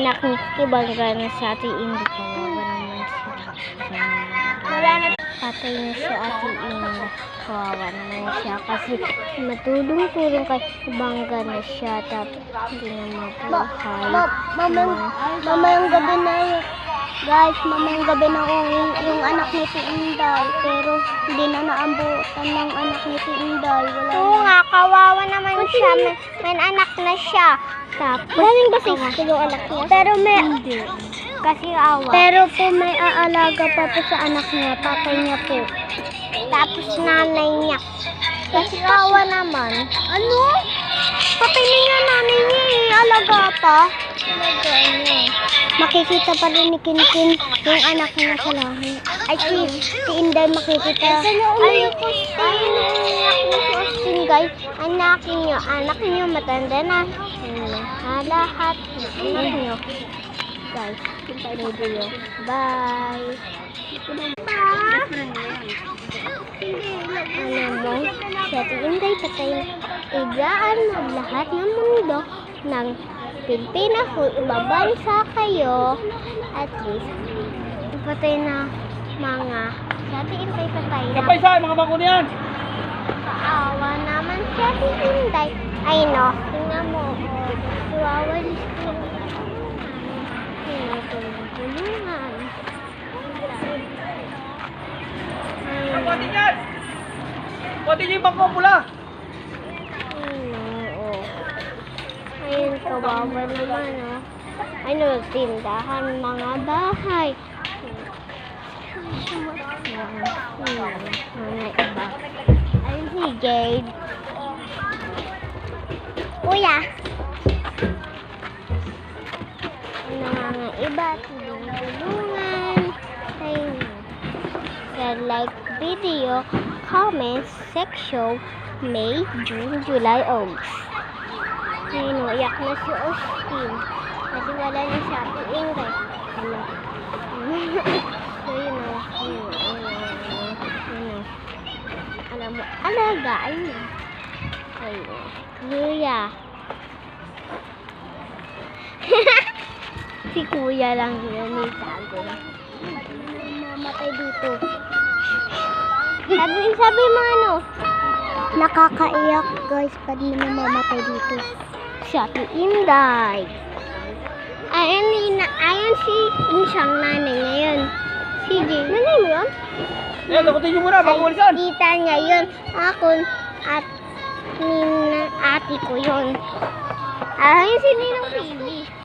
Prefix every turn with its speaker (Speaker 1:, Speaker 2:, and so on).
Speaker 1: anak ni Kibangga na si Ate Indy. Kawawa naman siya.
Speaker 2: Wala na.
Speaker 1: Patay na siya, Ate Indy. Kawawa naman siya kasi matulong-tulong kay Kibangga na siya. Tapos hindi na mabuhay.
Speaker 2: Mamayang gabi na yun. Guys, mamayang gabi na yung anak ni Inday. Pero hindi na naambutan ng anak ni Inday.
Speaker 1: Oo nga, kawawa naman siya. May anak na siya. Tapos,
Speaker 2: Galing ba sa yung anak niya? Pero
Speaker 1: hindi. Kasi awa.
Speaker 2: Pero po may aalaga pa po sa anak niya. Tatay niya po.
Speaker 1: Tapos nanay niya. Kasi awa naman.
Speaker 2: Ano? Patay na niya nanay niya eh. Alaga pa.
Speaker 1: Alaga niya.
Speaker 2: Makikita pa rin ni Kinkin yung anak niya sa langit. Ay, si Inday makikita.
Speaker 1: Ay, si Austin, guys. Anak niyo matanda na. Lahat. Anak niyo. Guys, video. Bye. Alam mo, si Ate Inday patay na. Igaan mo lahat ng mundo ng Pilipinas kung ibabansa kayo. At least, patay na mga si Ate Inday patay na.
Speaker 3: Kapay sa mga bangko niyan.
Speaker 1: Kaawa naman si Ate Inday. Ay no, tingnan mo. Iwawalis ko lang. Tulungan.
Speaker 3: Pati niyan. Pati niyo yung bangko pula.
Speaker 1: Ayun, kawawa naman, oh. Ano, tindahan, mga bahay. Mga iba. Ayun si Jade. Kuya. Ano mga iba, tulungan. Ayun. Sa like video, comments, section, May, June, July, August. Ayun, iyak na si Austin. Kasi wala na siya. Ingay. Ano? So, yun o. Alam mo, alagaan niya. Ayun. Kuya. Si Kuya lang yun. May tago.
Speaker 2: Mamatay dito.
Speaker 1: Sabi mo ano?
Speaker 2: Nakakaiyak guys. Pag namamatay dito.
Speaker 1: Si Ate Inday. Ayan si isang nanay ngayon. Si Jane. Nanay mo yun?
Speaker 3: Dakutin niyo muna bago walisan.
Speaker 1: Kita niya yun. Ako at ate ko yun. Ayun si Ninong Pili.